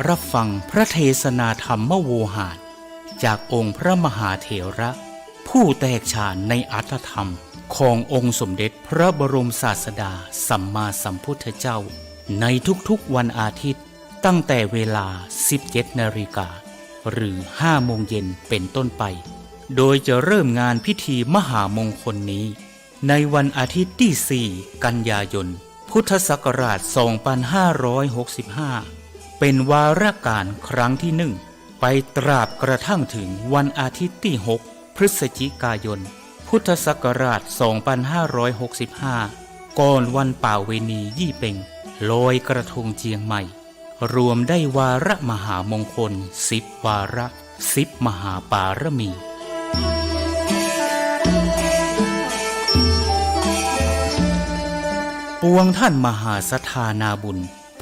รับฟังพระเทศนาธรรมโวหารจากองค์พระมหาเถระ ผู้แตกฉานในอรรถธรรมขององค์สมเด็จพระบรมศาสดาสัมมาสัมพุทธเจ้าในทุกๆวันอาทิตย์ตั้งแต่เวลา 17 นาฬิกาหรือ 5 โมงเย็นเป็นต้นไปโดยจะเริ่มงานพิธีมหามงคลนี้ในวันอาทิตย์ที่ 4 กันยายน พุทธศักราช 2565 เป็นวาระการครั้งที่ 1 ไปตราบกระทั่งถึงวันอาทิตย์ที่ 6 พฤศจิกายน พุทธศักราช 2565 ก่อนวันป่าเวณียี่เป่งลอยกระทงเจียงใหม่รวมได้วาระมหามงคล10 วาระ10 มหาปารมีปวงท่านมหาศรัทธานาบุญ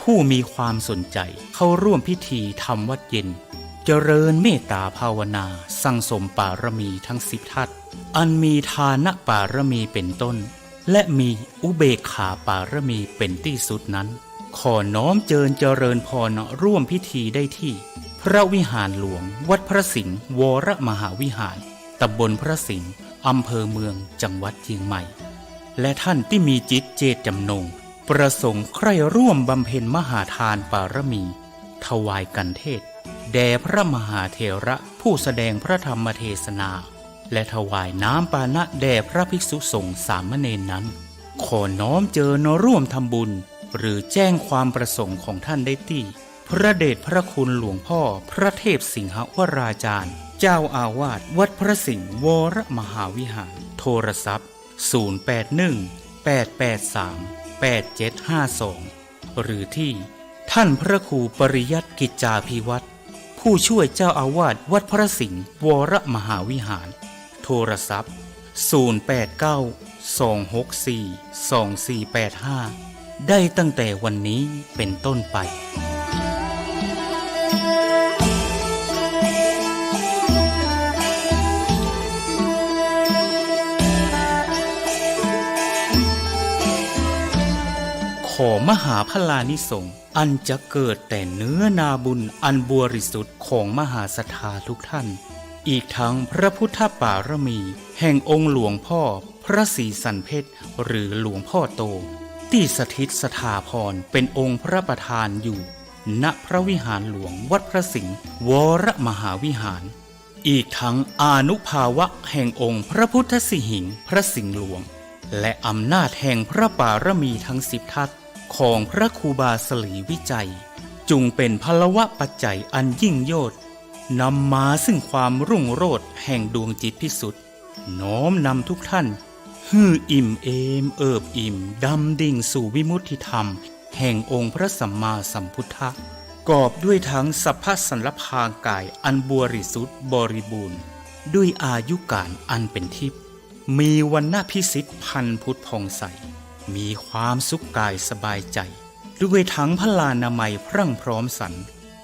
ผู้มีความสนใจเข้าร่วมพิธีทำวัดเย็นเจริญเมตตาภาวนาสั่งสมปารมีทั้ง10 ทัศอันมีทานปารมีเป็นต้นและมีอุเบกขาปารมีเป็นที่สุดนั้นขอน้อมเจริญพรร่วมพิธีได้ที่พระวิหารหลวงวัดพระสิงห์วรมหาวิหารตำบลพระสิงห์อำเภอเมืองจังหวัดเชียงใหม่และท่านที่มีจิตเจตจำนงประสงค์ใคร่ร่วมบำเพ็ญมหาทานปารมีถวายกันเทศแด่พระมหาเถระผู้แสดงพระธรรมเทศนาและถวายน้ำปานะแด่พระภิกษุสงฆ์สามเณรนั้นขอน้อมร่วมทำบุญหรือแจ้งความประสงค์ของท่านได้ที่พระเดชพระคุณหลวงพ่อพระเทพสิงหวราจารย์เจ้าอาวาสวัดพระสิงห์วรมหาวิหารโทรศัพท์081-883-8752หรือที่ท่านพระครูปริยัติกิจจาภิวัตรผู้ช่วยเจ้าอาวาสวัดพระสิงห์วรมหาวิหารโทรศัพท์089-264-2485ได้ตั้งแต่วันนี้เป็นต้นไปขอมหาพลานิสงส์อันจะเกิดแต่เนื้อนาบุญอันบริสุทธิ์ของมหาศรัทธาทุกท่านอีกทั้งพระพุทธปารมีแห่งองค์หลวงพ่อพระศรีสันเพชรหรือหลวงพ่อโตที่สถิตสถาพรเป็นองค์พระประธานอยู่ณพระวิหารหลวงวัดพระสิงห์วรมหาวิหารอีกทั้งอานุภาวะแห่งองค์พระพุทธสิหิงค์พระสิงห์หลวงและอำนาจแห่งพระปารมีทั้ง10 ทัศของพระครูบาสลีวิจัยจุงเป็นพลวะปัจจัยอันยิ่งโยชน์นำมาซึ่งความรุ่งโรจน์แห่งดวงจิตพิสุทธิ์น้อมนำทุกท่านฮืออิ่มเอมเอิบอิ่มดำดิ่งสู่วิมุตติธรรมแห่งองค์พระสัมมาสัมพุทธะกอบด้วยทั้งสัพพสันลภางกายอันบริสุทธิ์บริบูรณ์ด้วยอายุการอันเป็นทิพย์มีวรรณพิสิทธิ์พันพุทธผ่องใสมีความสุขกายสบายใจด้วยทั้งพลานามัยพรั่งพร้อมสรร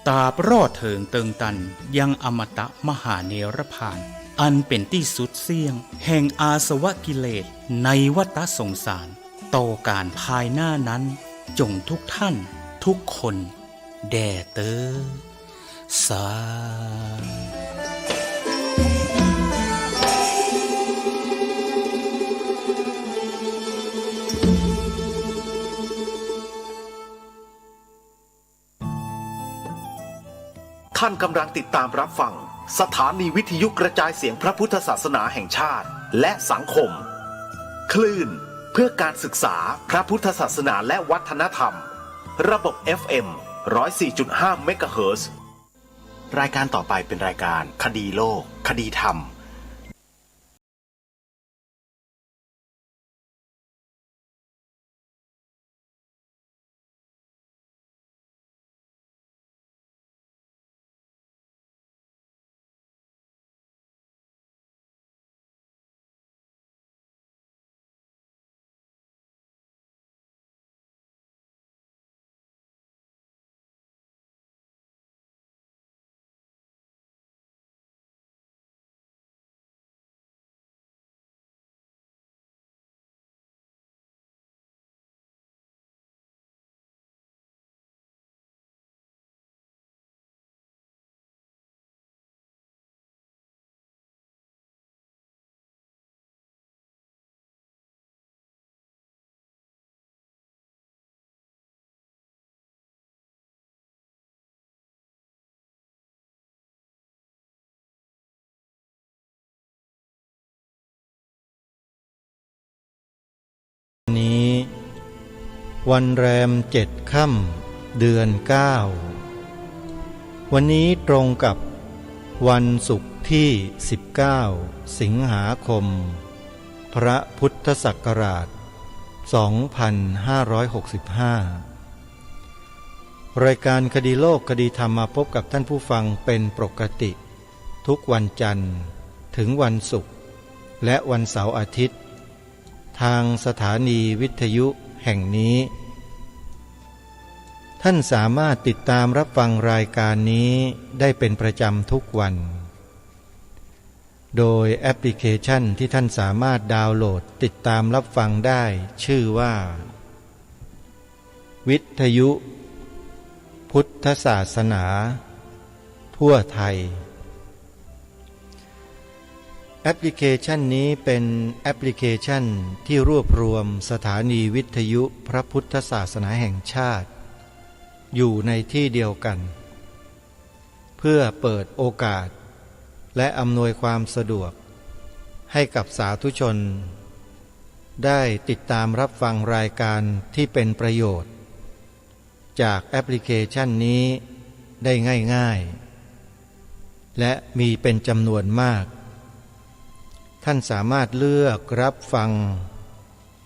ตราบรอดเถิงเติงตันยังอมตะมหาเนรพานอันเป็นที่สุดเสี่ยงแห่งอาสวะกิเลสในวัฏสงสารต่อการภายหน้านั้นจงทุกท่านทุกคนแด่เตอสาท่านกำลังติดตามรับฟังสถานีวิทยุกระจายเสียงพระพุทธศาสนาแห่งชาติและสังคมคลื่นเพื่อการศึกษาพระพุทธศาสนาและวัฒนธรรมระบบ FM 104.5 เมกะเฮิรตซ์รายการต่อไปเป็นรายการคดีโลกคดีธรรม นี้วันแรม7 ค่ำเดือน 9วันนี้ตรงกับวันศุกร์ที่19สิงหาคมพระพุทธศักราช2565รายการคดีโลกคดีธรรมมาพบกับท่านผู้ฟังเป็นปกติทุกวันจันทร์ถึงวันศุกร์และวันเสาร์อาทิตย์ทางสถานีวิทยุแห่งนี้ท่านสามารถติดตามรับฟังรายการนี้ได้เป็นประจำทุกวันโดยแอปพลิเคชันที่ท่านสามารถดาวน์โหลดติดตามรับฟังได้ชื่อว่าวิทยุพุทธศาสนาทั่วไทยแอปพลิเคชันนี้เป็นแอปพลิเคชันที่รวบรวมสถานีวิทยุพระพุทธศาสนาแห่งชาติอยู่ในที่เดียวกันเพื่อเปิดโอกาสและอำนวยความสะดวกให้กับสาธุชนได้ติดตามรับฟังรายการที่เป็นประโยชน์จากแอปพลิเคชันนี้ได้ง่ายๆและมีเป็นจำนวนมากท่านสามารถเลือกรับฟัง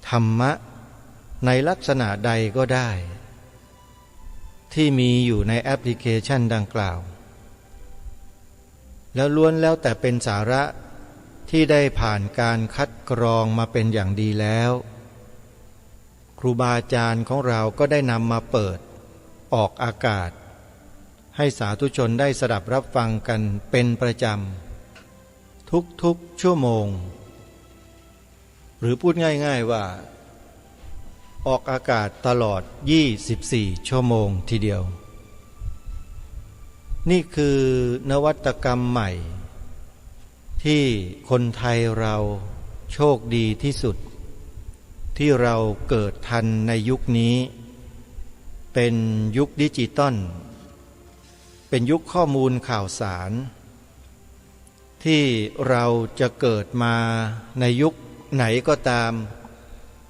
ธรรมะในลักษณะใดก็ได้ที่มีอยู่ในแอปพลิเคชันดังกล่าวแล้วล้วนแล้วแต่เป็นสาระที่ได้ผ่านการคัดกรองมาเป็นอย่างดีแล้วครูบาอาจารย์ของเราก็ได้นำมาเปิดออกอากาศให้สาธุชนได้สดับรับฟังกันเป็นประจำทุกๆชั่วโมงหรือพูดง่ายๆว่าออกอากาศตลอด24ชั่วโมงทีเดียวนี่คือนวัตกรรมใหม่ที่คนไทยเราโชคดีที่สุดที่เราเกิดทันในยุคนี้เป็นยุคดิจิตอลเป็นยุคข้อมูลข่าวสารที่เราจะเกิดมาในยุคไหนก็ตาม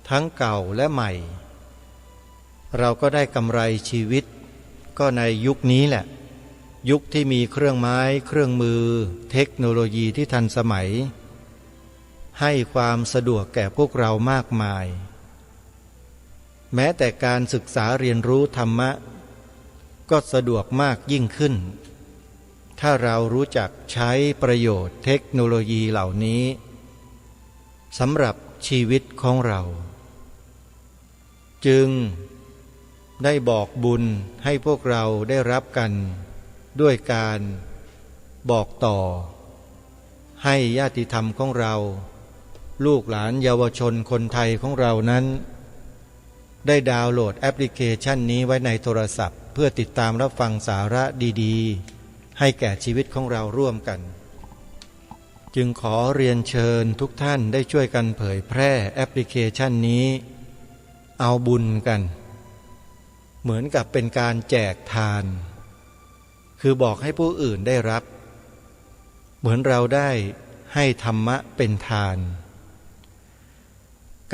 ทั้งเก่าและใหม่เราก็ได้กำไรชีวิตก็ในยุคนี้แหละยุคที่มีเครื่องไม้เครื่องมือเทคโนโลยีที่ทันสมัยให้ความสะดวกแก่พวกเรามากมายแม้แต่การศึกษาเรียนรู้ธรรมะก็สะดวกมากยิ่งขึ้นถ้าเรารู้จักใช้ประโยชน์เทคโนโลยีเหล่านี้สำหรับชีวิตของเราจึงได้บอกบุญให้พวกเราได้รับกันด้วยการบอกต่อให้ญาติธรรมของเราลูกหลานเยาวชนคนไทยของเรานั้นได้ดาวน์โหลดแอปพลิเคชันนี้ไว้ในโทรศัพท์เพื่อติดตามรับฟังสาระดีๆให้แก่ชีวิตของเราร่วมกันจึงขอเรียนเชิญทุกท่านได้ช่วยกันเผยแพร่แอปพลิเคชันนี้เอาบุญกันเหมือนกับเป็นการแจกทานคือบอกให้ผู้อื่นได้รับเหมือนเราได้ให้ธรรมะเป็นทาน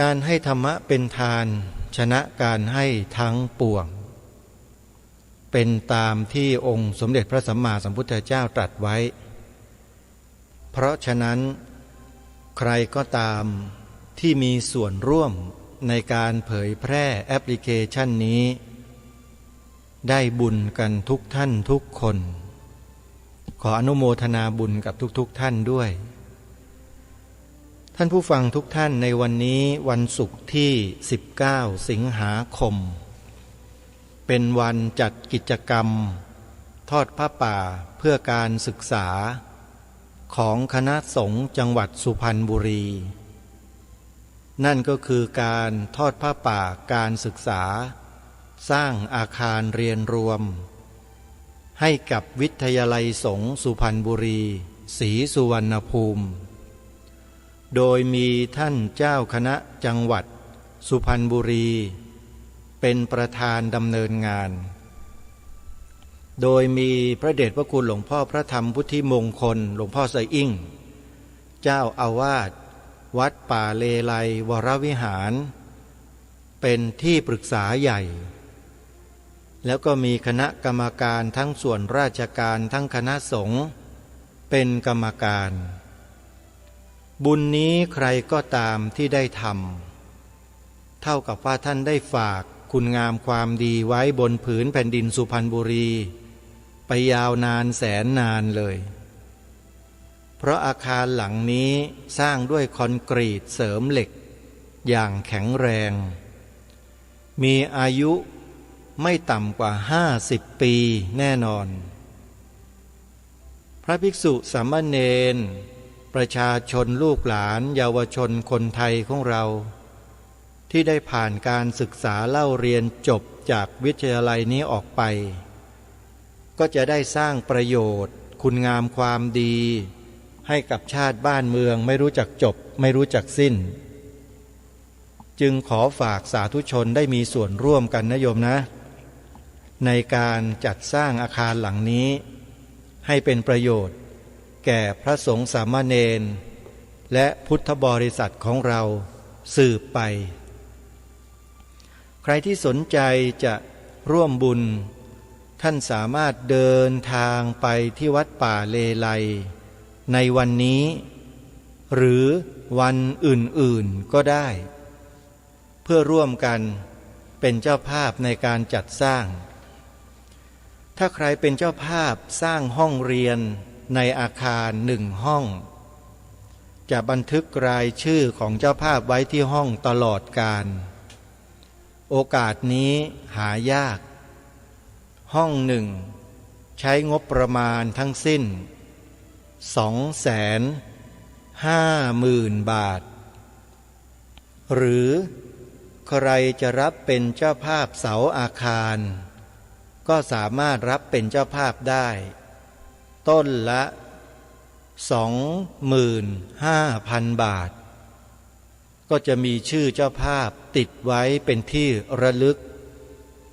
การให้ธรรมะเป็นทานชนะการให้ทั้งปวงเป็นตามที่องค์สมเด็จพระสัมมาสัมพุทธเจ้าตรัสไว้เพราะฉะนั้นใครก็ตามที่มีส่วนร่วมในการเผยแพร่แอปพลิเคชันนี้ได้บุญกันทุกท่านทุกคนขออนุโมทนาบุญกับทุกท่านด้วยท่านผู้ฟังทุกท่านในวันนี้วันศุกร์ที่19สิงหาคมเป็นวันจัดกิจกรรมทอดผ้าป่าเพื่อการศึกษาของคณะสงฆ์จังหวัดสุพรรณบุรีนั่นก็คือการทอดผ้าป่าการศึกษาสร้างอาคารเรียนรวมให้กับวิทยาลัยสงฆ์สุพรรณบุรีศรีสุวรรณภูมิโดยมีท่านเจ้าคณะจังหวัดสุพรรณบุรีเป็นประธานดำเนินงานโดยมีพระเดชพระคุณหลวงพ่อพระธรรมพุทธิมงคลหลวงพ่อไซอิ่งเจ้าอาวาสวัดป่าเลไลวรวิหาร เป็นที่ปรึกษาใหญ่ แล้วก็มีคณะกรรมการทั้งส่วนราชการทั้งคณะสงฆ์เป็นกรรมการ บุญนี้ใครก็ตามที่ได้ทำเท่ากับว่าท่านได้ฝากคุณงามความดีไว้บนผืนแผ่นดินสุพรรณบุรีไปยาวนานแสนนานเลยเพราะอาคารหลังนี้สร้างด้วยคอนกรีตเสริมเหล็กอย่างแข็งแรงมีอายุไม่ต่ำกว่า50 ปีแน่นอนพระภิกษุสามเณรประชาชนลูกหลานเยาวชนคนไทยของเราที่ได้ผ่านการศึกษาเล่าเรียนจบจากวิทยาลัยนี้ออกไปก็จะได้สร้างประโยชน์คุณงามความดีให้กับชาติบ้านเมืองไม่รู้จักจบไม่รู้จักสิ้นจึงขอฝากสาธุชนได้มีส่วนร่วมกันนะโยมนะในการจัดสร้างอาคารหลังนี้ให้เป็นประโยชน์แก่พระสงฆ์สามเณรและพุทธบริษัทของเราสืบไปใครที่สนใจจะร่วมบุญท่านสามารถเดินทางไปที่วัดป่าเลไลในวันนี้หรือวันอื่นๆก็ได้เพื่อร่วมกันเป็นเจ้าภาพในการจัดสร้างถ้าใครเป็นเจ้าภาพสร้างห้องเรียนในอาคาร1 ห้องจะบันทึกรายชื่อของเจ้าภาพไว้ที่ห้องตลอดกาลโอกาสนี้หายากห้องหนึ่งใช้งบประมาณทั้งสิ้น250,000 บาทหรือใครจะรับเป็นเจ้าภาพเสาอาคารก็สามารถรับเป็นเจ้าภาพได้ต้นละ 25,000 บาทก็จะมีชื่อเจ้าภาพติดไว้เป็นที่ระลึก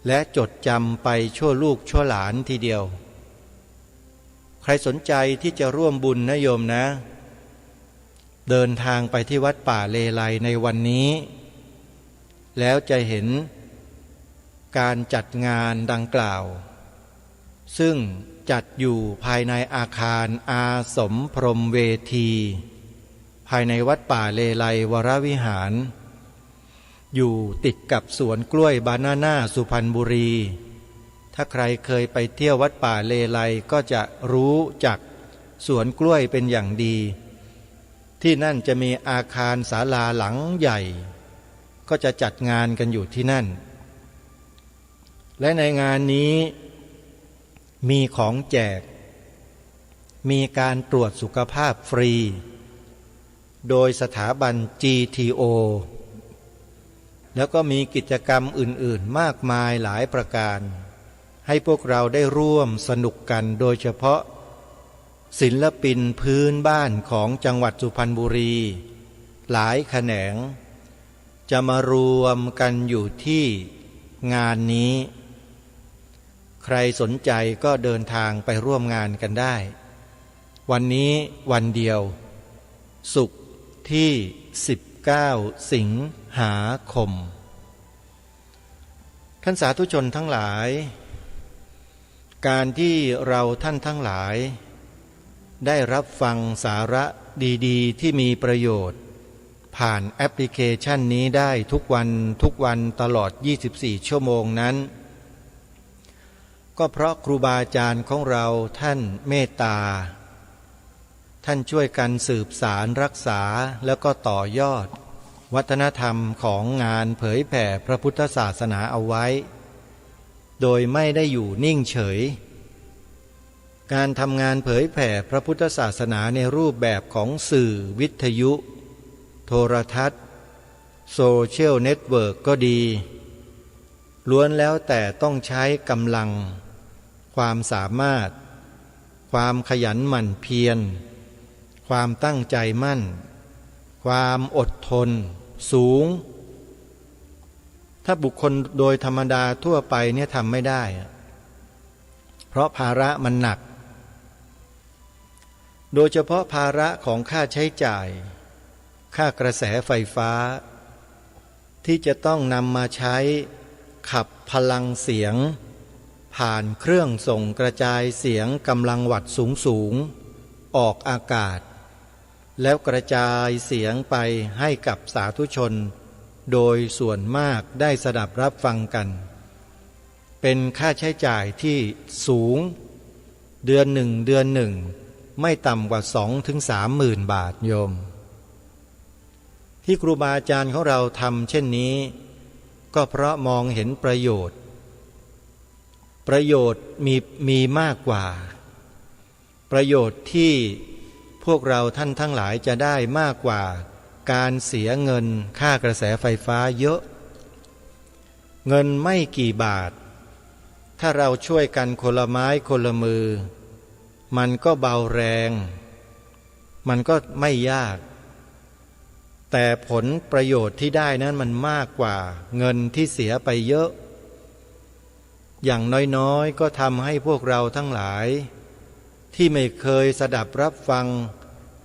และจดจำไปชั่วลูกชั่วหลานทีเดียวใครสนใจที่จะร่วมบุญนะโยมนะเดินทางไปที่วัดป่าเลไลในวันนี้แล้วจะเห็นการจัดงานดังกล่าวซึ่งจัดอยู่ภายในอาคารอาสมพรหมเวทีภายในวัดป่าเลไลวรวิหารอยู่ติดกับสวนกล้วยบานาน่าสุพรรณบุรีถ้าใครเคยไปเที่ยววัดป่าเลไลก็จะรู้จักสวนกล้วยเป็นอย่างดีที่นั่นจะมีอาคารศาลาหลังใหญ่ก็จะจัดงานกันอยู่ที่นั่นและในงานนี้มีของแจกมีการตรวจสุขภาพฟรีโดยสถาบัน GTO แล้วก็มีกิจกรรมอื่นๆมากมายหลายประการให้พวกเราได้ร่วมสนุกกันโดยเฉพาะศิลปินพื้นบ้านของจังหวัดสุพรรณบุรีหลายแขนงจะมารวมกันอยู่ที่งานนี้ใครสนใจก็เดินทางไปร่วมงานกันได้วันนี้วันเดียวศุกร์ที่19 สิงหาคมท่านสาธุชนทั้งหลายการที่เราท่านทั้งหลายได้รับฟังสาระดีๆที่มีประโยชน์ผ่านแอปพลิเคชันนี้ได้ทุกวันตลอด24 ชั่วโมงนั้นก็เพราะครูบาอาจารย์ของเราท่านเมตตาท่านช่วยกันสืบสารรักษาแล้วก็ต่อยอดวัฒนธรรมของงานเผยแผ่พระพุทธศาสนาเอาไว้โดยไม่ได้อยู่นิ่งเฉยการทำงานเผยแผ่พระพุทธศาสนาในรูปแบบของสื่อวิทยุโทรทัศน์โซเชียลเน็ตเวิร์กก็ดีล้วนแล้วแต่ต้องใช้กำลังความสามารถความขยันหมั่นเพียรความตั้งใจมั่นความอดทนสูงถ้าบุคคลโดยธรรมดาทั่วไปเนี่ยทำไม่ได้เพราะภาระมันหนักโดยเฉพาะภาระของค่าใช้จ่ายค่ากระแสไฟฟ้า ที่จะต้องนำมาใช้ขับพลังเสียงผ่านเครื่องส่งกระจายเสียงกำลังวัตต์สูงออกอากาศแล้วกระจายเสียงไปให้กับสาธุชนโดยส่วนมากได้สดับรับฟังกันเป็นค่าใช้จ่ายที่สูงเดือนหนึ่งไม่ต่ำกว่า2-30,000 บาทโยมที่ครูบาอาจารย์ของเราทำเช่นนี้ก็เพราะมองเห็นประโยชน์มีมากกว่าประโยชน์ที่พวกเราท่านทั้งหลายจะได้มากกว่าการเสียเงินค่ากระแสไฟฟ้าเยอะเงินไม่กี่บาทถ้าเราช่วยกันคนละไม้คนละมือมันก็เบาแรงมันก็ไม่ยากแต่ผลประโยชน์ที่ได้นั้นมันมากกว่าเงินที่เสียไปเยอะอย่างน้อยๆก็ทำให้พวกเราทั้งหลายที่ไม่เคยสดับรับฟัง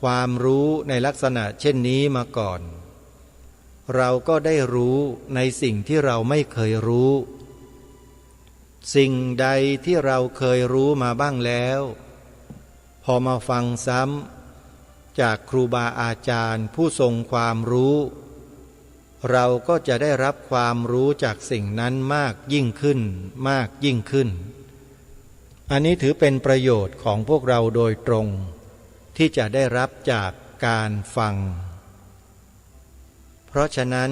ความรู้ในลักษณะเช่นนี้มาก่อนเราก็ได้รู้ในสิ่งที่เราไม่เคยรู้สิ่งใดที่เราเคยรู้มาบ้างแล้วพอมาฟังซ้ำจากครูบาอาจารย์ผู้ทรงความรู้เราก็จะได้รับความรู้จากสิ่งนั้นมากยิ่งขึ้นอันนี้ถือเป็นประโยชน์ของพวกเราโดยตรงที่จะได้รับจากการฟังเพราะฉะนั้น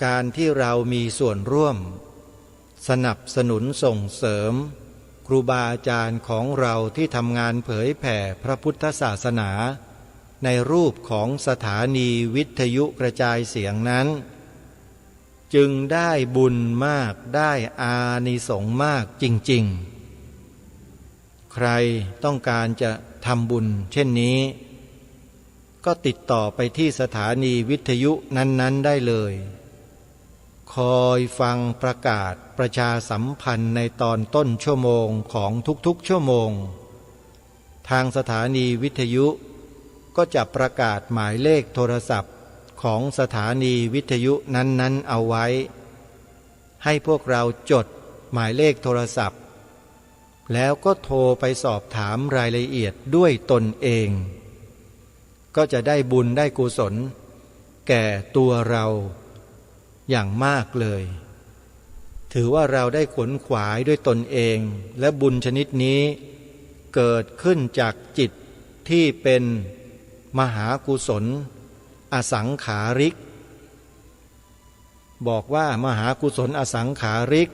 การที่เรามีส่วนร่วมสนับสนุนส่งเสริมครูบาอาจารย์ของเราที่ทำงานเผยแผ่พระพุทธศาสนาในรูปของสถานีวิทยุกระจายเสียงนั้นจึงได้บุญมากได้อานิสงส์มากจริงๆใครต้องการจะทำบุญเช่นนี้ก็ติดต่อไปที่สถานีวิทยุนั้นๆได้เลยคอยฟังประกาศประชาสัมพันธ์ในตอนต้นชั่วโมงของทุกๆชั่วโมงทางสถานีวิทยุก็จะประกาศหมายเลขโทรศัพท์ของสถานีวิทยุนั้นๆเอาไว้ให้พวกเราจดหมายเลขโทรศัพท์แล้วก็โทรไปสอบถามรายละเอียดด้วยตนเองก็จะได้บุญได้กุศลแก่ตัวเราอย่างมากเลยถือว่าเราได้ขวนขวายด้วยตนเองและบุญชนิดนี้เกิดขึ้นจากจิตที่เป็นมหากุศลอสังขาริกบอกว่ามหากุศลอสังขาริก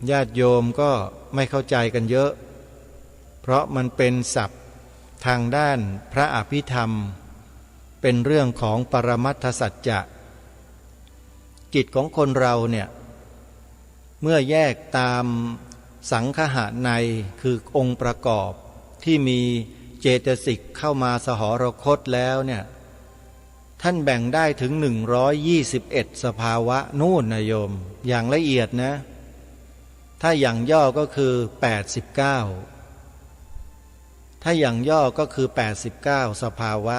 ญาติโยมก็ไม่เข้าใจกันเยอะเพราะมันเป็นศัพท์ทางด้านพระอภิธรรมเป็นเรื่องของปรมัตถสัจจะจิตของคนเราเนี่ยเมื่อแยกตามสังคหะในคือองค์ประกอบที่มีเจตสิกเข้ามาสหรคตแล้วเนี่ยท่านแบ่งได้ถึง121สภาวะนู่นนะโยมอย่างละเอียดนะถ้าอย่างย่อก็คือ89ถ้าอย่างย่อก็คือ89สภาวะ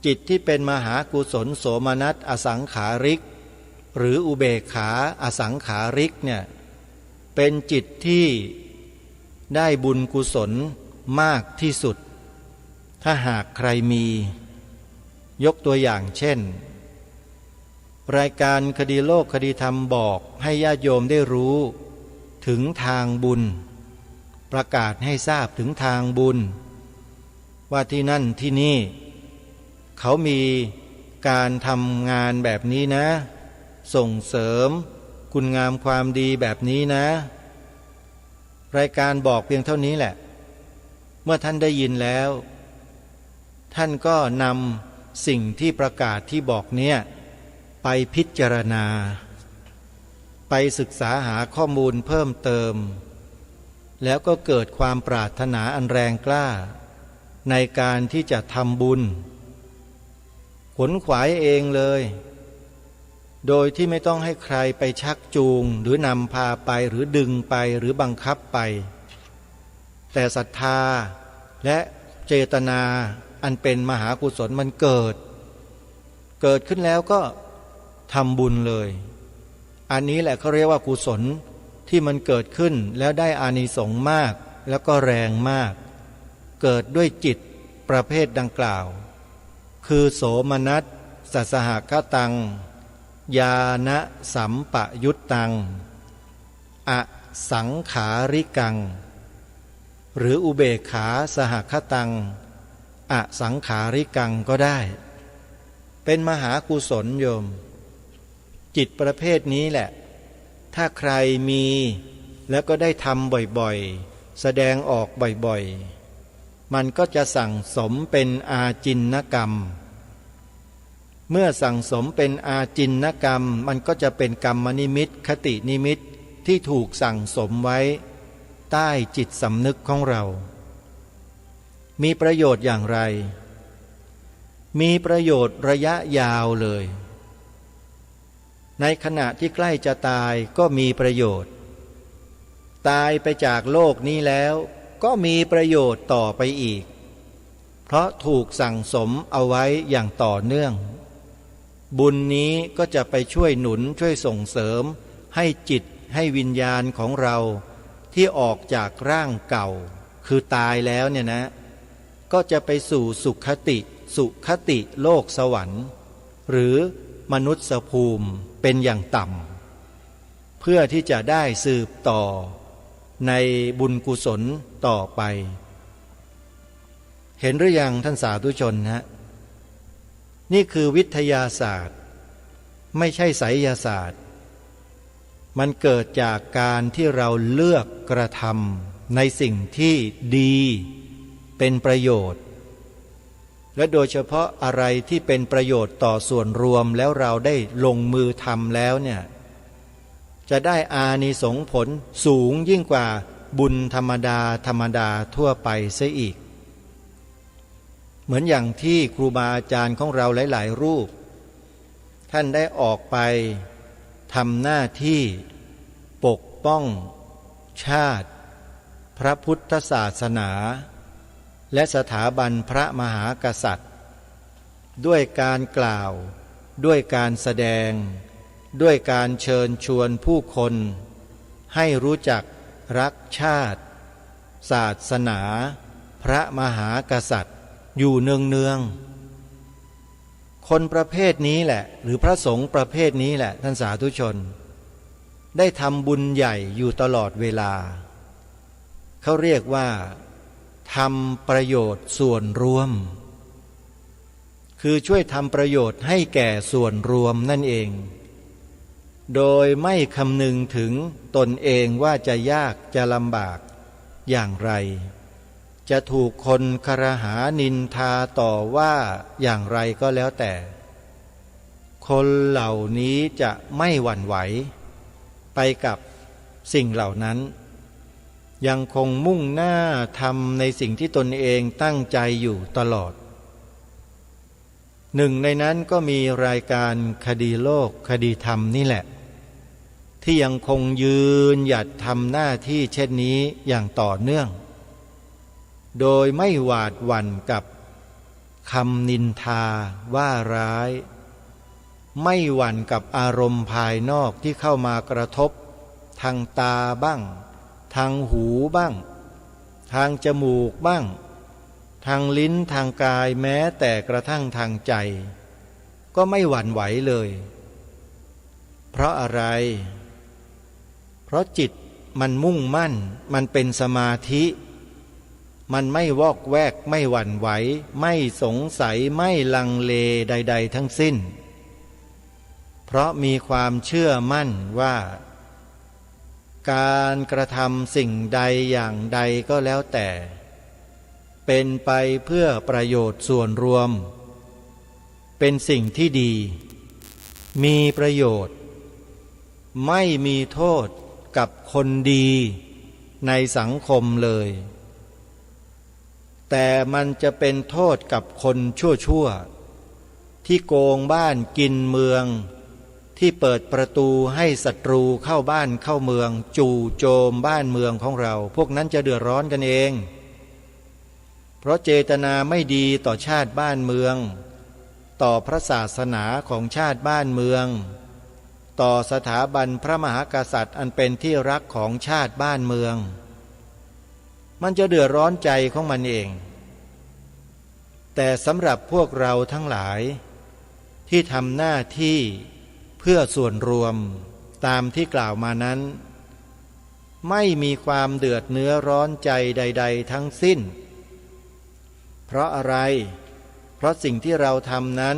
จิตที่เป็นมหากุศลโสมนัสอสังขาริกหรืออุเบกขาอสังขาริกเนี่ยเป็นจิตที่ได้บุญกุศลมากที่สุดถ้าหากใครมียกตัวอย่างเช่นรายการคดีโลกคดีธรรมบอกให้ญาติโยมได้รู้ถึงทางบุญประกาศให้ทราบถึงทางบุญว่าที่นั่นที่นี่เขามีการทำงานแบบนี้นะส่งเสริมคุณงามความดีแบบนี้นะรายการบอกเพียงเท่านี้แหละเมื่อท่านได้ยินแล้วท่านก็นำสิ่งที่ประกาศที่บอกเนี้ยไปพิจารณาไปศึกษาหาข้อมูลเพิ่มเติมแล้วก็เกิดความปรารถนาอันแรงกล้าในการที่จะทำบุญขวนขวายเองเลยโดยที่ไม่ต้องให้ใครไปชักจูงหรือนำพาไปหรือดึงไปหรือบังคับไปแต่ศรัทธาและเจตนาอันเป็นมหากุศลมันเกิดขึ้นแล้วก็ ทำบุญเลยอันนี้แหละเขาเรียกว่ากุศลที่มันเกิดขึ้นแล้วได้อานิสงส์มากแล้วก็แรงมากเกิดด้วยจิตประเภทดังกล่าวคือโสมนัสสัสหคตังญาณสัมปยุตตังอสังขาริกังหรืออุเบกขาสหคตังอสังขาริกังก็ได้เป็นมหากุศลโยมจิตประเภทนี้แหละถ้าใครมีแล้วก็ได้ทำบ่อยๆแสดงออกบ่อยๆมันก็จะสั่งสมเป็นอาจินนกรรมเมื่อสั่งสมเป็นอาจินนกรรมมันก็จะเป็นกรรมนิมิตคตินิมิตที่ถูกสั่งสมไว้ใต้จิตสำนึกของเรามีประโยชน์อย่างไรมีประโยชน์ระยะยาวเลยในขณะที่ใกล้จะตายก็มีประโยชน์ตายไปจากโลกนี้แล้วก็มีประโยชน์ต่อไปอีกเพราะถูกสั่งสมเอาไว้อย่างต่อเนื่องบุญนี้ก็จะไปช่วยหนุนช่วยส่งเสริมให้จิตให้วิญญาณของเราที่ออกจากร่างเก่าคือตายแล้วเนี่ยนะก็จะไปสู่สุขติโลกสวรรค์หรือมนุษยภูมิเป็นอย่างต่ำเพื่อที่จะได้สืบต่อในบุญกุศลต่อไปเห็นหรือยังท่านสาธุชนฮะนี่คือวิทยาศาสตร์ไม่ใช่ไสยศาสตร์มันเกิดจากการที่เราเลือกกระทำในสิ่งที่ดีเป็นประโยชน์และโดยเฉพาะอะไรที่เป็นประโยชน์ต่อส่วนรวมแล้วเราได้ลงมือทำแล้วเนี่ยจะได้อานิสงส์ผลสูงยิ่งกว่าบุญธรรมดาทั่วไปเสียอีกเหมือนอย่างที่ครูบาอาจารย์ของเราหลายๆรูปท่านได้ออกไปทำหน้าที่ปกป้องชาติพระพุทธศาสนาและสถาบันพระมหากษัตริย์ด้วยการกล่าวด้วยการแสดงด้วยการเชิญชวนผู้คนให้รู้จักรักชาติศาสนาพระมหากษัตริย์อยู่เนืองๆคนประเภทนี้แหละหรือพระสงฆ์ประเภทนี้แหละท่านสาธุชนได้ทำบุญใหญ่อยู่ตลอดเวลาเขาเรียกว่าทำประโยชน์ส่วนรวมคือช่วยทำประโยชน์ให้แก่ส่วนรวมนั่นเองโดยไม่คำนึงถึงตนเองว่าจะยากจะลำบากอย่างไรจะถูกคนครหานินทาต่อว่าอย่างไรก็แล้วแต่คนเหล่านี้จะไม่หวั่นไหวไปกับสิ่งเหล่านั้นยังคงมุ่งหน้าทำในสิ่งที่ตนเองตั้งใจอยู่ตลอดหนึ่งในนั้นก็มีรายการคดีโลกคดีธรรมนี่แหละที่ยังคงยืนหยัดทำหน้าที่เช่นนี้อย่างต่อเนื่องโดยไม่หวาดหวั่นกับคำนินทาว่าร้ายไม่หวั่นกับอารมณ์ภายนอกที่เข้ามากระทบทางตาบ้างทางหูบ้างทางจมูกบ้างทางลิ้นทางกายแม้แต่กระทั่งทางใจก็ไม่หวั่นไหวเลยเพราะอะไรเพราะจิตมันมุ่งมั่นมันเป็นสมาธิมันไม่วอกแวกไม่หวั่นไหวไม่สงสัยไม่ลังเลใดๆทั้งสิ้นเพราะมีความเชื่อมั่นว่าการกระทำสิ่งใดอย่างใดก็แล้วแต่เป็นไปเพื่อประโยชน์ส่วนรวมเป็นสิ่งที่ดีมีประโยชน์ไม่มีโทษกับคนดีในสังคมเลยแต่มันจะเป็นโทษกับคนชั่วๆที่โกงบ้านกินเมืองที่เปิดประตูให้ศัตรูเข้าบ้านเข้าเมืองจู่โจมบ้านเมืองของเราพวกนั้นจะเดือดร้อนกันเองเพราะเจตนาไม่ดีต่อชาติบ้านเมือง ต่อพระศาสนาของชาติบ้านเมืองต่อสถาบันพระมหากษัตริย์อันเป็นที่รักของชาติบ้านเมืองมันจะเดือดร้อนใจของมันเองแต่สำหรับพวกเราทั้งหลายที่ทำหน้าที่เพื่อส่วนรวมตามที่กล่าวมานั้นไม่มีความเดือดเนื้อร้อนใจใดๆทั้งสิ้นเพราะอะไรเพราะสิ่งที่เราทำนั้น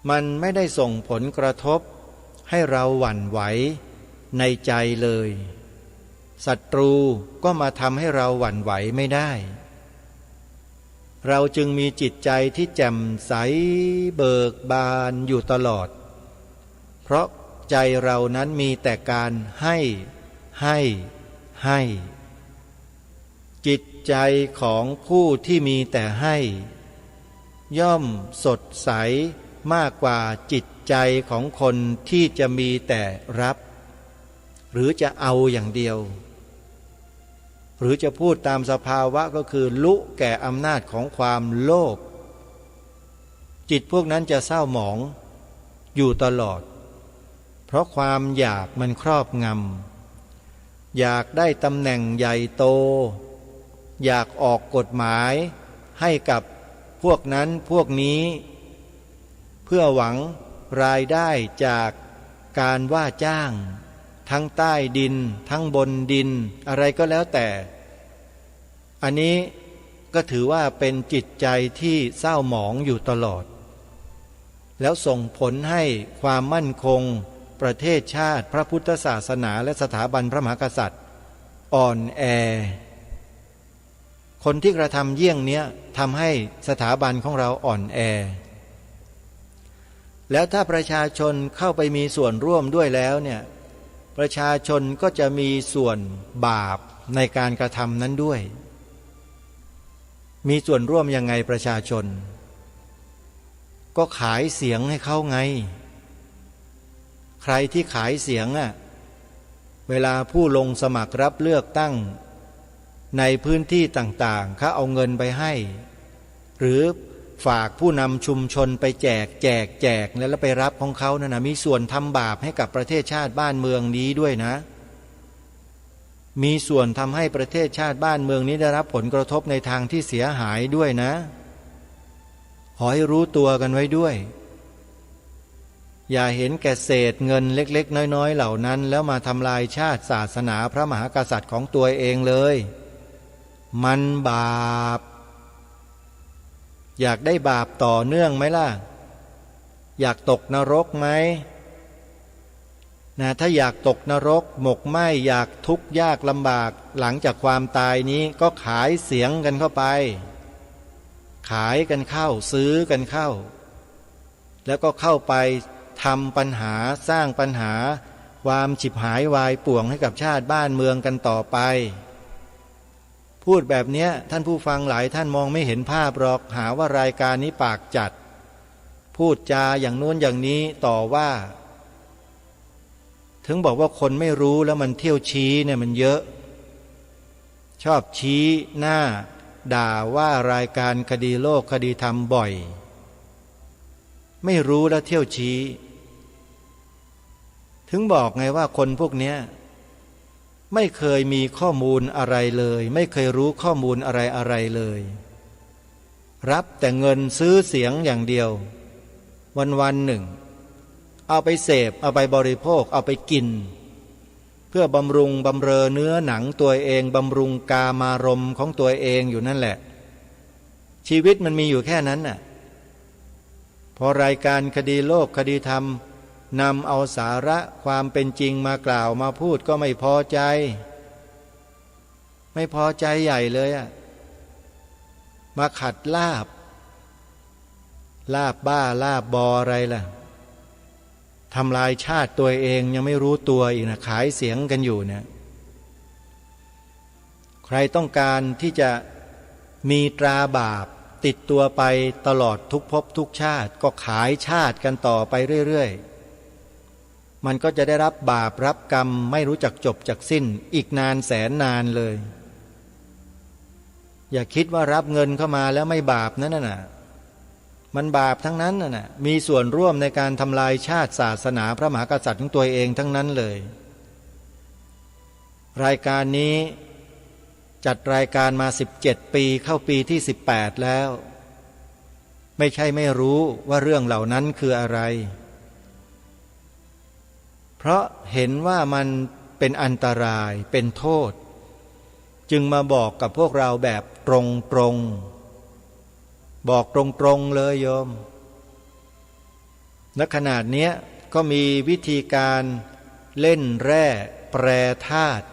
มันไม่ได้ส่งผลกระทบให้เราหวั่นไหวในใจเลยศัตรูก็มาทำให้เราหวั่นไหวไม่ได้เราจึงมีจิตใจที่แจ่มใสเบิกบานอยู่ตลอดเพราะใจเรานั้นมีแต่การให้จิตใจของผู้ที่มีแต่ให้ย่อมสดใสมากกว่าจิตใจของคนที่จะมีแต่รับหรือจะเอาอย่างเดียวหรือจะพูดตามสภาวะก็คือลุแก่อำนาจของความโลภจิตพวกนั้นจะเศร้าหมองอยู่ตลอดเพราะความอยากมันครอบงำอยากได้ตำแหน่งใหญ่โตอยากออกกฎหมายให้กับพวกนั้นพวกนี้เพื่อหวังรายได้จากการว่าจ้างทั้งใต้ดินทั้งบนดินอะไรก็แล้วแต่อันนี้ก็ถือว่าเป็นจิตใจที่เศร้าหมองอยู่ตลอดแล้วส่งผลให้ความมั่นคงประเทศชาติพระพุทธศาสนาและสถาบันพระมหากษัตริย์อ่อนแอคนที่กระทำเยี่ยงนี้ทำให้สถาบันของเราอ่อนแอแล้วถ้าประชาชนเข้าไปมีส่วนร่วมด้วยแล้วเนี่ยประชาชนก็จะมีส่วนบาปในการกระทำนั้นด้วยมีส่วนร่วมยังไงประชาชนก็ขายเสียงให้เขาไงใครที่ขายเสียงเวลาผู้ลงสมัครรับเลือกตั้งในพื้นที่ต่างๆเขาเอาเงินไปให้หรือฝากผู้นำชุมชนไปแจกแล้วไปรับของเขานั่นนะมีส่วนทำบาปให้กับประเทศชาติบ้านเมืองนี้ด้วยนะมีส่วนทำให้ประเทศชาติบ้านเมืองนี้ได้รับผลกระทบในทางที่เสียหายด้วยนะขอให้รู้ตัวกันไว้ด้วยอย่าเห็นแก่เศษเงินเล็กๆน้อยๆเหล่านั้นแล้วมาทำลายชาติศาสนาพระมหากษัตริย์ของตัวเองเลยมันบาปอยากได้บาปต่อเนื่องไหมล่ะอยากตกนรกไหมถ้าอยากตกนรกหมกไหมอยากทุกข์ยากลำบากหลังจากความตายนี้ก็ขายเสียงกันเข้าไปขายกันเข้าซื้อกันเข้าแล้วก็เข้าไปทำปัญหาสร้างปัญหาความฉิบหายวายป่วงให้กับชาติบ้านเมืองกันต่อไปพูดแบบนี้ท่านผู้ฟังหลายท่านมองไม่เห็นภาพหรอกหาว่ารายการนี้ปากจัดพูดจาอย่างโน้นอย่างนี้ต่อว่าถึงบอกว่าคนไม่รู้แล้วมันเที่ยวชี้เนี่ยมันเยอะชอบชี้หน้าด่าว่ารายการคดีโลกคดีธรรมบ่อยไม่รู้แล้วเที่ยวชี้ถึงบอกไงว่าคนพวกเนี้ยไม่เคยมีข้อมูลอะไรเลยไม่เคยรู้ข้อมูลอะไรเลยรับแต่เงินซื้อเสียงอย่างเดียววันหนึ่งเอาไปเสพเอาไปบริโภคเอาไปกินเพื่อบำรุงบำเรอเนื้อหนังตัวเองบำรุงกามารมณ์ของตัวเองอยู่นั่นแหละชีวิตมันมีอยู่แค่นั้นน่ะพอรายการคดีโลกคดีธรรมนำเอาสาระความเป็นจริงมากล่าวมาพูดก็ไม่พอใจใหญ่เลยมาขัดลาบบ้าลาบบออะไรล่ะทำลายชาติตัวเองยังไม่รู้ตัวอีกนะขายเสียงกันอยู่เนี่ยใครต้องการที่จะมีตราบาปติดตัวไปตลอดทุกภพทุกชาติก็ขายชาติกันต่อไปเรื่อยๆมันก็จะได้รับบาปรับกรรมไม่รู้จักจบจักสิ้นอีกนานแสนนานเลยอย่าคิดว่ารับเงินเข้ามาแล้วไม่บาปนั่นน่ะ มันบาปทั้งนั้นน่ะมีส่วนร่วมในการทำลายชาติศาสนาพระมหากษัตริย์ของตัวเองทั้งนั้นเลยรายการนี้จัดรายการมา17 ปีเข้าปีที่18แล้วไม่ใช่ไม่รู้ว่าเรื่องเหล่านั้นคืออะไรเพราะเห็นว่ามันเป็นอันตรายเป็นโทษจึงมาบอกกับพวกเราแบบตรงๆบอกตรงๆเลยโยมณขนาดนี้ก็มีวิธีการเล่นแร่แปรธาตุ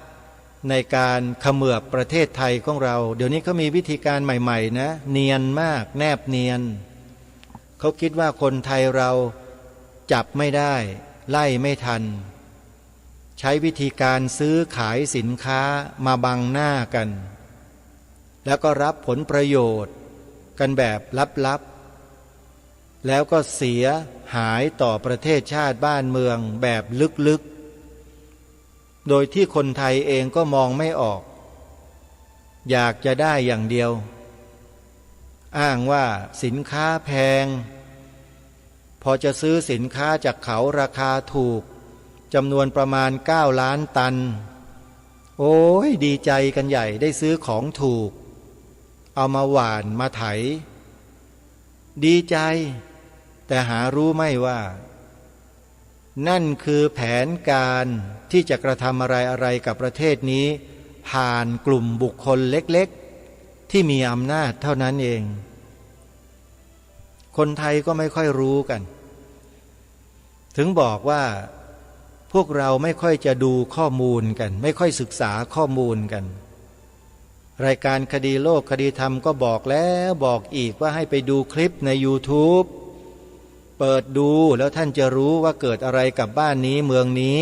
ในการเขมือบประเทศไทยของเราเดี๋ยวนี้เขามีวิธีการใหม่ๆนะเนียนมากแนบเนียนเขาคิดว่าคนไทยเราจับไม่ได้ไล่ไม่ทันใช้วิธีการซื้อขายสินค้ามาบังหน้ากันแล้วก็รับผลประโยชน์กันแบบลับๆแล้วก็เสียหายต่อประเทศชาติบ้านเมืองแบบลึกๆโดยที่คนไทยเองก็มองไม่ออกอยากจะได้อย่างเดียวอ้างว่าสินค้าแพงพอจะซื้อสินค้าจากเขาราคาถูกจำนวนประมาณ9 ล้านตันโอ้ยดีใจกันใหญ่ได้ซื้อของถูกเอามาหว่านมาไถดีใจแต่หารู้ไม่ว่านั่นคือแผนการที่จะกระทำอะไรกับประเทศนี้ผ่านกลุ่มบุคคลเล็กๆที่มีอำนาจเท่านั้นเองคนไทยก็ไม่ค่อยรู้กันถึงบอกว่าพวกเราไม่ค่อยจะดูข้อมูลกันไม่ค่อยศึกษาข้อมูลกันรายการคดีโลกคดีธรรมก็บอกแล้วบอกอีกว่าให้ไปดูคลิปใน YouTube เปิดดูแล้วท่านจะรู้ว่าเกิดอะไรกับบ้านนี้เมืองนี้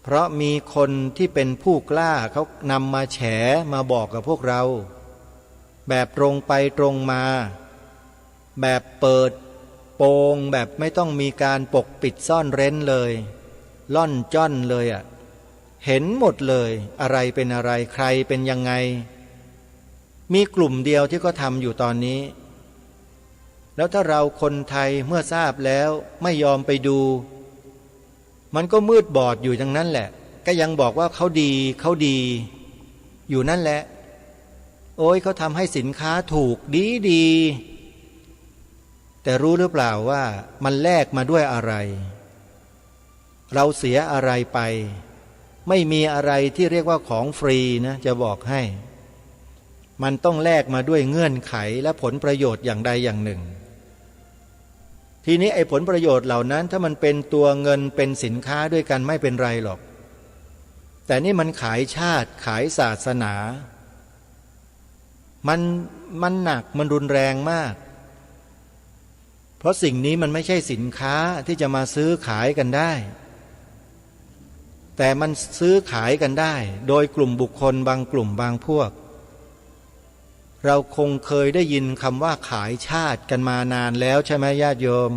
เพราะมีคนที่เป็นผู้กล้าเขานำมาแฉมาบอกกับพวกเราแบบตรงไปตรงมาแบบเปิดโปงแบบไม่ต้องมีการปกปิดซ่อนเร้นเลยล่อนจ้อนเลยอ่ะเห็นหมดเลยอะไรเป็นอะไรใครเป็นยังไงมีกลุ่มเดียวที่ก็ทำอยู่ตอนนี้แล้วถ้าเราคนไทยเมื่อทราบแล้วไม่ยอมไปดูมันก็มืดบอดอยู่อย่างนั้นแหละก็ยังบอกว่าเขาดีอยู่นั่นแหละโอ้ยเขาทำให้สินค้าถูกดีแต่รู้หรือเปล่าว่ามันแลกมาด้วยอะไรเราเสียอะไรไปไม่มีอะไรที่เรียกว่าของฟรีนะจะบอกให้มันต้องแลกมาด้วยเงื่อนไขและผลประโยชน์อย่างใดอย่างหนึ่งทีนี้ไอ้ผลประโยชน์เหล่านั้นถ้ามันเป็นตัวเงินเป็นสินค้าด้วยกันไม่เป็นไรหรอกแต่นี่มันขายชาติขายศาสนามันหนักมันรุนแรงมากเพราะสิ่งนี้มันไม่ใช่สินค้าที่จะมาซื้อขายกันได้แต่มันซื้อขายกันได้โดยกลุ่มบุคคลบางกลุ่มบางพวกเราคงเคยได้ยินคำว่าขายชาติกันมานานแล้วใช่ไหมญาติโยม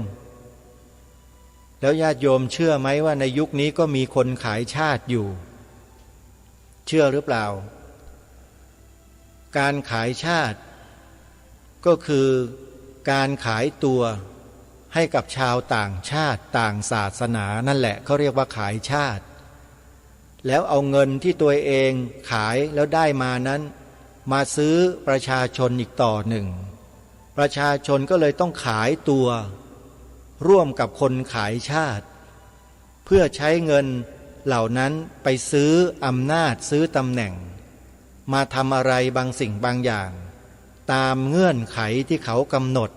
แล้วญาติโยมเชื่อไหมว่าในยุคนี้ก็มีคนขายชาติอยู่เชื่อหรือเปล่าการขายชาติก็คือการขายตัวให้กับชาวต่างชาติต่างศาสนานั่นแหละเขาเรียกว่าขายชาติแล้วเอาเงินที่ตัวเองขายแล้วได้มานั้นมาซื้อประชาชนอีกต่อหนึ่งประชาชนก็เลยต้องขายตัวร่วมกับคนขายชาติเพื่อใช้เงินเหล่านั้นไปซื้ออำนาจซื้อตำแหน่งมาทำอะไรบางสิ่งบางอย่างตามเงื่อนไขที่เขากำหนด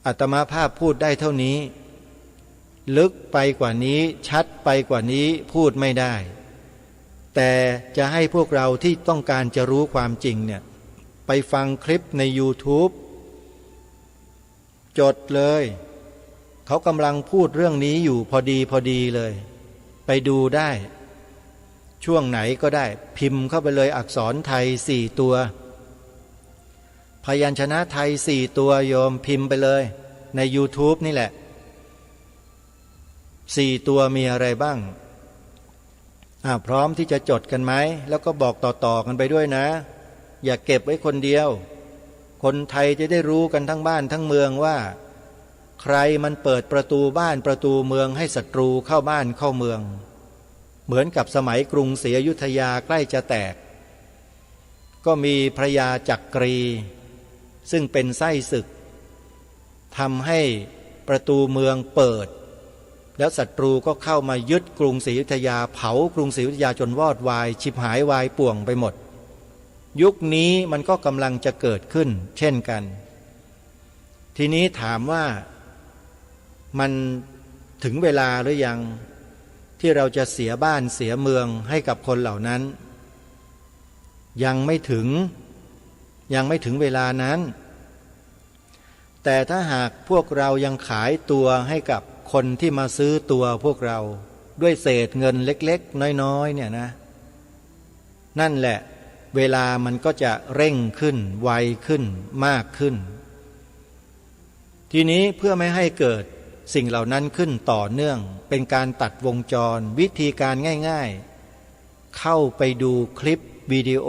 อาตมาภาพพูดได้เท่านี้ลึกไปกว่านี้ชัดไปกว่านี้พูดไม่ได้แต่จะให้พวกเราที่ต้องการจะรู้ความจริงเนี่ยไปฟังคลิปใน YouTube จดเลยเขากำลังพูดเรื่องนี้อยู่พอดีเลยไปดูได้ช่วงไหนก็ได้พิมพ์เข้าไปเลยอักษรไทย4 ตัวพยัญชนะไทย4 ตัวโยมพิมพ์ไปเลยใน YouTube นี่แหละ4 ตัวมีอะไรบ้างพร้อมที่จะจดกันไหมแล้วก็บอกต่อๆกันไปด้วยนะอย่าเก็บไว้คนเดียว คนไทยจะได้รู้กันทั้งบ้านทั้งเมืองว่าใครมันเปิดประตูบ้านประตูเมืองให้ศัตรูเข้าบ้านเข้าเมืองเหมือนกับสมัยกรุงศรีอยุธยาใกล้จะแตกก็มีพระยาจักรีซึ่งเป็นไส้ศึกทำให้ประตูเมืองเปิดแล้วศัตรูก็เข้ามายึดกรุงศรีอยุธยาเผากรุงศรีอยุธยาจนวอดวายฉิบหายวายป่วงไปหมดยุคนี้มันก็กำลังจะเกิดขึ้นเช่นกันทีนี้ถามว่ามันถึงเวลาหรือยังที่เราจะเสียบ้านเสียเมืองให้กับคนเหล่านั้นยังไม่ถึงเวลานั้นแต่ถ้าหากพวกเรายังขายตัวให้กับคนที่มาซื้อตัวพวกเราด้วยเศษเงินเล็กๆน้อยๆเนี่ยนะนั่นแหละเวลามันก็จะเร่งขึ้นไวขึ้นมากขึ้นทีนี้เพื่อไม่ให้เกิดสิ่งเหล่านั้นขึ้นต่อเนื่องเป็นการตัดวงจรวิธีการง่ายๆเข้าไปดูคลิปวิดีโอ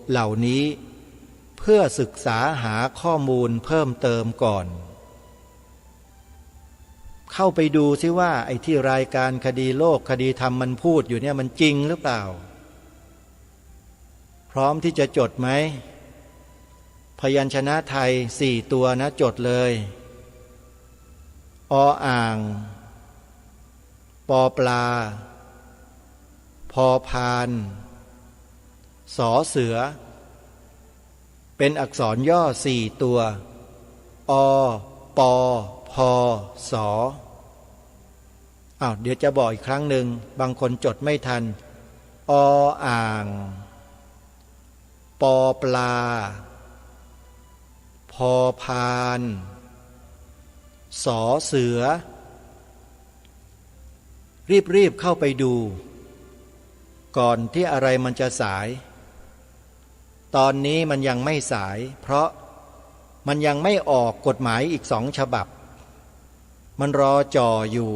เหล่านี้เพื่อศึกษาหาข้อมูลเพิ่มเติมก่อนเข้าไปดูซิว่าไอ้ที่รายการคดีโลกคดีธรรมมันพูดอยู่เนี่ยมันจริงหรือเปล่าพร้อมที่จะจดไหมพยัญชนะไทย4 ตัวนะจดเลยออ่างปอปลาพอพานสอเสือเป็นอักษรย่อ4 ตัวอปอพอสอเดี๋ยวจะบอกอีกครั้งหนึ่งบางคนจดไม่ทันออ่างปอปลาพอพานสอเสือรีบเข้าไปดูก่อนที่อะไรมันจะสายตอนนี้มันยังไม่สายเพราะมันยังไม่ออกกฎหมายอีก2 ฉบับมันรอจ่ออยู่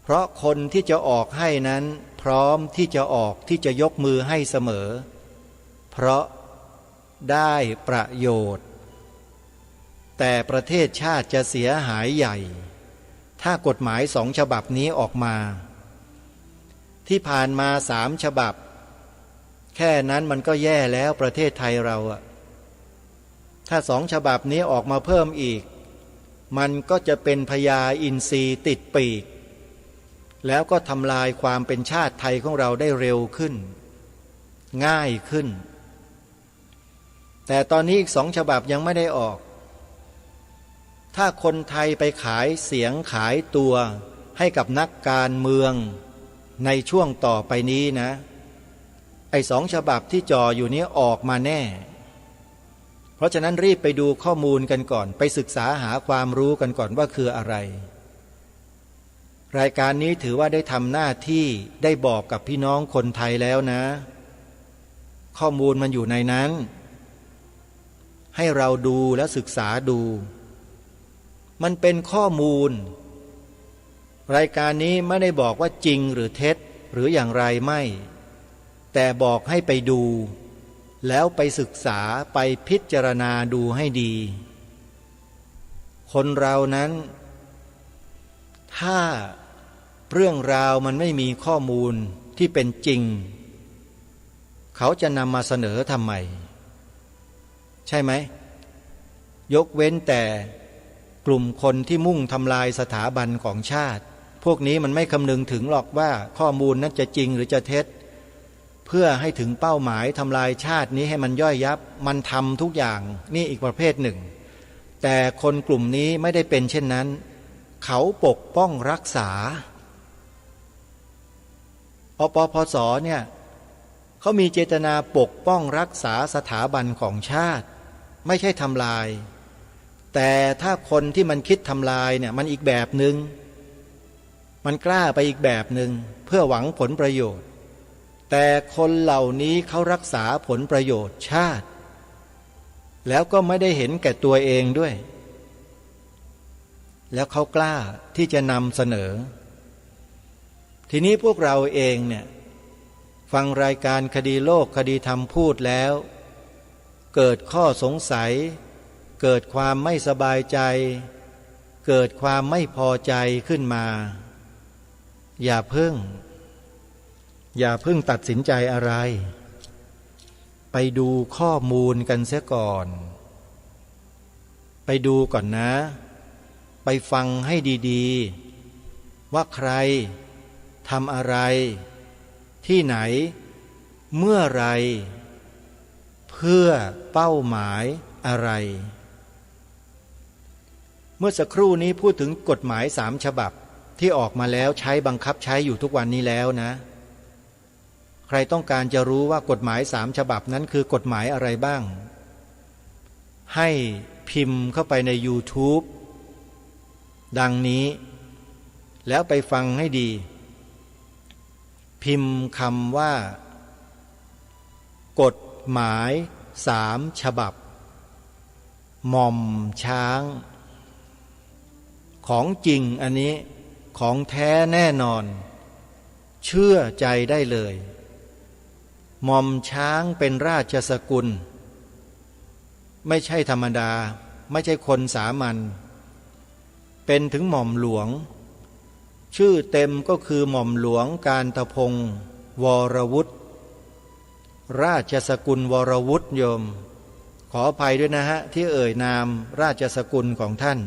เพราะคนที่จะออกให้นั้นพร้อมที่จะออกที่จะยกมือให้เสมอเพราะได้ประโยชน์แต่ประเทศชาติจะเสียหายใหญ่ถ้ากฎหมาย2 ฉบับนี้ออกมาที่ผ่านมา3 ฉบับแค่นั้นมันก็แย่แล้วประเทศไทยเราถ้า2 ฉบับนี้ออกมาเพิ่มอีกมันก็จะเป็นพญาอินทรีติดปีกแล้วก็ทำลายความเป็นชาติไทยของเราได้เร็วขึ้นง่ายขึ้นแต่ตอนนี้อีก2 ฉบับยังไม่ได้ออกถ้าคนไทยไปขายเสียงขายตัวให้กับนักการเมืองในช่วงต่อไปนี้นะไอ้2 ฉบับที่จ่ออยู่นี้ออกมาแน่เพราะฉะนั้นรีบไปดูข้อมูลกันก่อนไปศึกษาหาความรู้กันก่อนว่าคืออะไรรายการนี้ถือว่าได้ทำหน้าที่ได้บอกกับพี่น้องคนไทยแล้วนะข้อมูลมันอยู่ในนั้นให้เราดูและศึกษาดูมันเป็นข้อมูลรายการนี้ไม่ได้บอกว่าจริงหรือเท็จหรืออย่างไรไม่แต่บอกให้ไปดูแล้วไปศึกษาไปพิจารณาดูให้ดีคนเรานั้นถ้าเรื่องราวมันไม่มีข้อมูลที่เป็นจริงเขาจะนำมาเสนอทำไมใช่ไหมยกเว้นแต่กลุ่มคนที่มุ่งทำลายสถาบันของชาติพวกนี้มันไม่คำนึงถึงหรอกว่าข้อมูลนั้นจะจริงหรือจะเท็จเพื่อให้ถึงเป้าหมายทำลายชาตินี้ให้มันย่อยยับมันทำทุกอย่างนี่อีกประเภทหนึ่งแต่คนกลุ่มนี้ไม่ได้เป็นเช่นนั้นเขาปกป้องรักษาอปพสเนี่ยเขามีเจตนาปกป้องรักษาสถาบันของชาติไม่ใช่ทำลายแต่ถ้าคนที่มันคิดทำลายเนี่ยมันอีกแบบหนึ่งมันกล้าไปอีกแบบหนึ่งเพื่อหวังผลประโยชน์แต่คนเหล่านี้เขารักษาผลประโยชน์ชาติแล้วก็ไม่ได้เห็นแก่ตัวเองด้วยแล้วเขากล้าที่จะนำเสนอทีนี้พวกเราเองเนี่ยฟังรายการคดีโลกคดีธรรมพูดแล้ว เกิดข้อสงสัยเกิดความไม่สบายใจเกิดความไม่พอใจขึ้นมาอย่าเพิ่งตัดสินใจอะไรไปดูข้อมูลกันเสียก่อนไปดูก่อนนะไปฟังให้ดีๆว่าใครทำอะไรที่ไหนเมื่อไรเพื่อเป้าหมายอะไรเมื่อสักครู่นี้พูดถึงกฎหมาย3 ฉบับที่ออกมาแล้วใช้บังคับใช้อยู่ทุกวันนี้แล้วนะใครต้องการจะรู้ว่ากฎหมาย3 ฉบับนั้นคือกฎหมายอะไรบ้างให้พิมพ์เข้าไปใน YouTube ดังนี้แล้วไปฟังให้ดีพิมพ์คำว่ากฎหมาย3 ฉบับหม่อมช้างของจริงอันนี้ของแท้แน่นอนเชื่อใจได้เลยหม่อมช้างเป็นราชสกุลไม่ใช่ธรรมดาไม่ใช่คนสามัญเป็นถึงหม่อมหลวงชื่อเต็มก็คือหม่อมหลวงกาญตพงศ์วรวุฒิราชสกุลวรวุฒิโยมขออภัยด้วยนะฮะที่เอ่ยนามราชสกุลของท่าน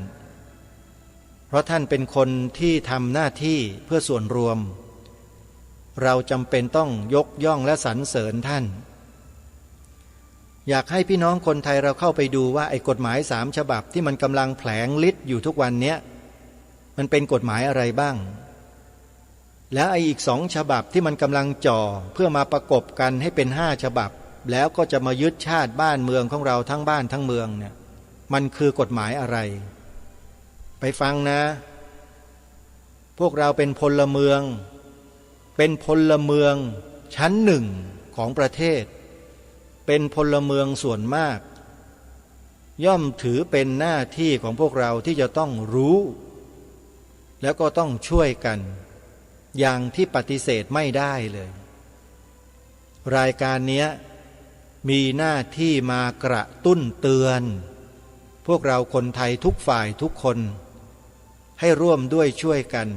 เพราะท่านเป็นคนที่ทำหน้าที่เพื่อส่วนรวมเราจำเป็นต้องยกย่องและสรรเสริญท่านอยากให้พี่น้องคนไทยเราเข้าไปดูว่าไอ้กฎหมาย3 ฉบับที่มันกำลังแผลงฤทธิ์อยู่ทุกวันเนี้ยมันเป็นกฎหมายอะไรบ้างแล้วไอ้อีก2 ฉบับที่มันกำลังจ่อเพื่อมาประกบกันให้เป็น5 ฉบับแล้วก็จะมายึดชาติบ้านเมืองของเราทั้งบ้านทั้งเมืองเนี่ยมันคือกฎหมายอะไรไปฟังนะพวกเราเป็นพลเมืองชั้น1ของประเทศเป็นพลเมืองส่วนมากย่อมถือเป็นหน้าที่ของพวกเราที่จะต้องรู้แล้วก็ต้องช่วยกันอย่างที่ปฏิเสธไม่ได้เลยรายการนี้มีหน้าที่มากระตุ้นเตือนพวกเราคนไทยทุกฝ่ายทุกคนให้ร่วมด้วยช่วยกัน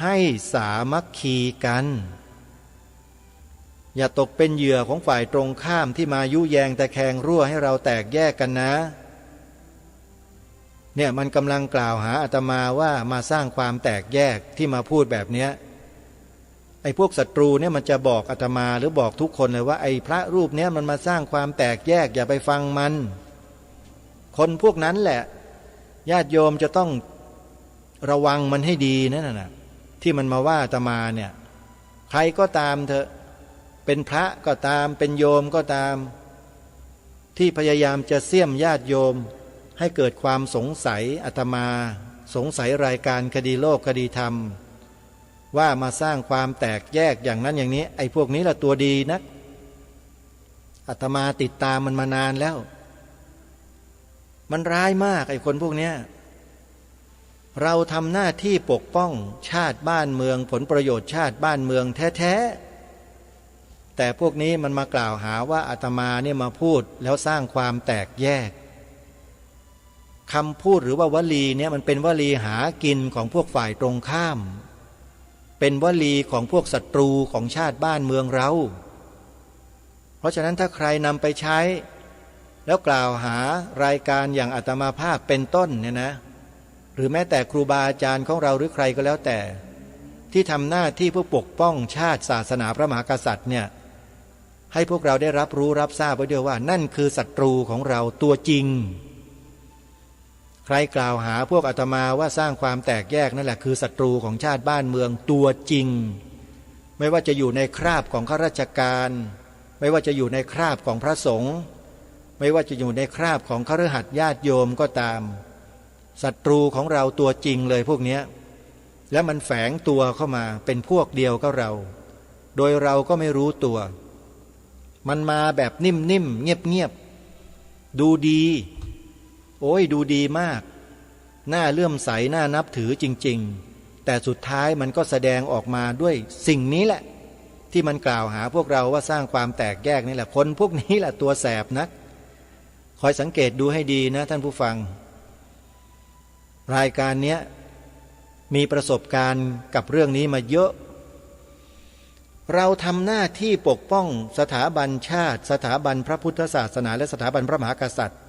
ให้สามัคคีกันอย่าตกเป็นเหยื่อของฝ่ายตรงข้ามที่มายุแยงตะแคงรั่วให้เราแตกแยกกันนะเนี่ยมันกำลังกล่าวหาอาตมาว่ามาสร้างความแตกแยกที่มาพูดแบบเนี้ยไอ้พวกศัตรูเนี่ยมันจะบอกอาตมาหรือบอกทุกคนเลยว่าไอ้พระรูปเนี้ยมันมาสร้างความแตกแยกอย่าไปฟังมันคนพวกนั้นแหละญาติโยมจะต้องระวังมันให้ดีนั่นน่ะที่มันมาว่าอาตมาเนี่ยใครก็ตามเถอะเป็นพระก็ตามเป็นโยมก็ตามที่พยายามจะเสี่ยมญาติโยมให้เกิดความสงสัยอาตมาสงสัยรายการคดีโลกคดีธรรมว่ามาสร้างความแตกแยกอย่างนั้นอย่างนี้ไอ้พวกนี้ละตัวดีนักอาตมาติดตามมันมานานแล้วมันร้ายมากไอ้คนพวกนี้เราทำหน้าที่ปกป้องชาติบ้านเมืองผลประโยชน์ชาติบ้านเมืองแท้ๆแต่พวกนี้มันมากล่าวหาว่าอาตมาเนี่ยมาพูดแล้วสร้างความแตกแยกคำพูดหรือว่าวลีเนี่ยมันเป็นวลีหากินของพวกฝ่ายตรงข้ามเป็นวลีของพวกศัตรูของชาติบ้านเมืองเราเพราะฉะนั้นถ้าใครนำไปใช้แล้วกล่าวหารายการอย่างอาตมาภาพเป็นต้นเนี่ยนะหรือแม้แต่ครูบาอาจารย์ของเราหรือใครก็แล้วแต่ที่ทำหน้าที่เพื่อปกป้องชาติศาสนาพระมหากษัตริย์เนี่ยให้พวกเราได้รับรู้รับทราบไว้ด้วยว่านั่นคือศัตรูของเราตัวจริงใครกล่าวหาพวกอาตมาว่าสร้างความแตกแยกนั่นแหละคือศัตรูของชาติบ้านเมืองตัวจริงไม่ว่าจะอยู่ในคราบของข้าราชการไม่ว่าจะอยู่ในคราบของพระสงฆ์ไม่ว่าจะอยู่ในคราบของคฤหัสถ์ญาติโยมก็ตามศัตรูของเราตัวจริงเลยพวกนี้แล้วมันแฝงตัวเข้ามาเป็นพวกเดียวกับเราโดยเราก็ไม่รู้ตัวมันมาแบบนิ่มๆเงียบๆดูดีโอ้ยดูดีมากน่าเลื่อมใสน่านับถือจริงๆแต่สุดท้ายมันก็แสดงออกมาด้วยสิ่งนี้แหละ ที่มันกล่าวหาพวกเราว่าสร้างความแตกแยกนี่แหละคนพวกนี้แหละตัวแสบนะคอยสังเกตดูให้ดีนะท่านผู้ฟังรายการเนี้ยมีประสบการณ์กับเรื่องนี้มาเยอะเราทำหน้าที่ปกป้องสถาบันชาติสถาบันพระพุทธศาสนาและสถาบันพระมหากษัตริย์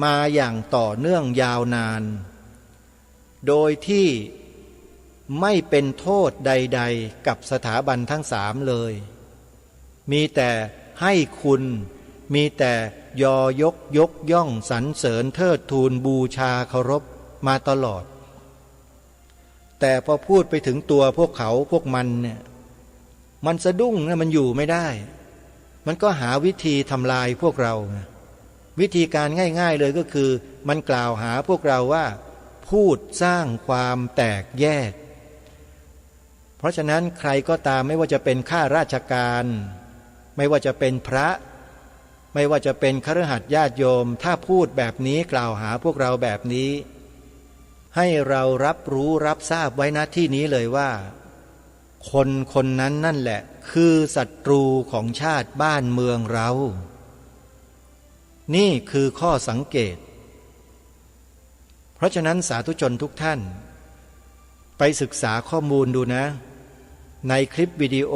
มาอย่างต่อเนื่องยาวนานโดยที่ไม่เป็นโทษใดๆกับสถาบันทั้งสามเลยมีแต่ให้คุณมีแต่ยกย่องสรรเสริญเทิดทูนบูชาเคารพมาตลอดแต่พอพูดไปถึงตัวพวกเขาพวกมันเนี่ยมันสะดุ้งนะมันอยู่ไม่ได้มันก็หาวิธีทำลายพวกเราวิธีการง่ายๆเลยก็คือมันกล่าวหาพวกเราว่าพูดสร้างความแตกแยกเพราะฉะนั้นใครก็ตามไม่ว่าจะเป็นข้าราชการไม่ว่าจะเป็นพระไม่ว่าจะเป็นคฤหัสถ์ญาติโยมถ้าพูดแบบนี้กล่าวหาพวกเราแบบนี้ให้เรารับรู้รับทราบไว้ณที่นี้เลยว่าคนคนนั้นนั่นแหละคือศัตรูของชาติบ้านเมืองเรานี่คือข้อสังเกตเพราะฉะนั้นสาธุชนทุกท่านไปศึกษาข้อมูลดูนะในคลิปวิดีโอ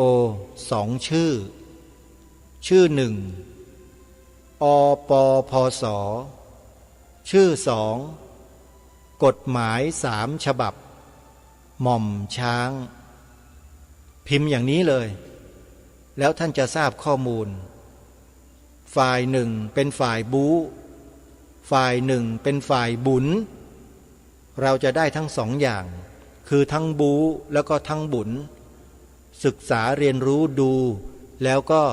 2ชื่อหนึ่งอปพสชื่อ2กฎหมาย3ฉบับหม่อมช้างพิมพ์อย่างนี้เลยแล้วท่านจะทราบข้อมูลฝ่ายหนึ่งเป็นฝ่ายบู๊ฝ่ายหนึ่งเป็นฝ่ายบุญเราจะได้ทั้งสองอย่างคือทั้งบู๊แล้วก็ทั้งบุญศึกษาเรียนรู้ดูแล้วก็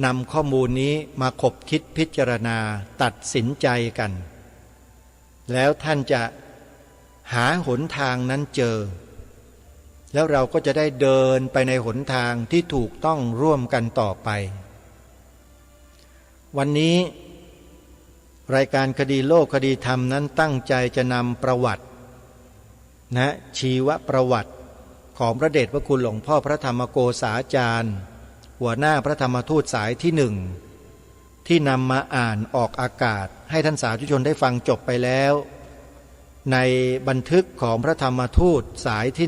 นำข้อมูลนี้มาคบคิดพิจารณาตัดสินใจกันแล้วท่านจะหาหนทางนั้นเจอแล้วเราก็จะได้เดินไปในหนทางที่ถูกต้องร่วมกันต่อไปวันนี้รายการคดีโลกคดีธรรมนั้นตั้งใจจะนำประวัติชีวประวัติของพระเดชพระคุณหลวงพ่อพระธรรมโกษาจารย์หัวหน้าพระธรรมทูตสายที่1ที่นำมาอ่านออกอากาศให้ท่านสาธุชนได้ฟังจบไปแล้วในบันทึกของพระธรรมทูตสายที่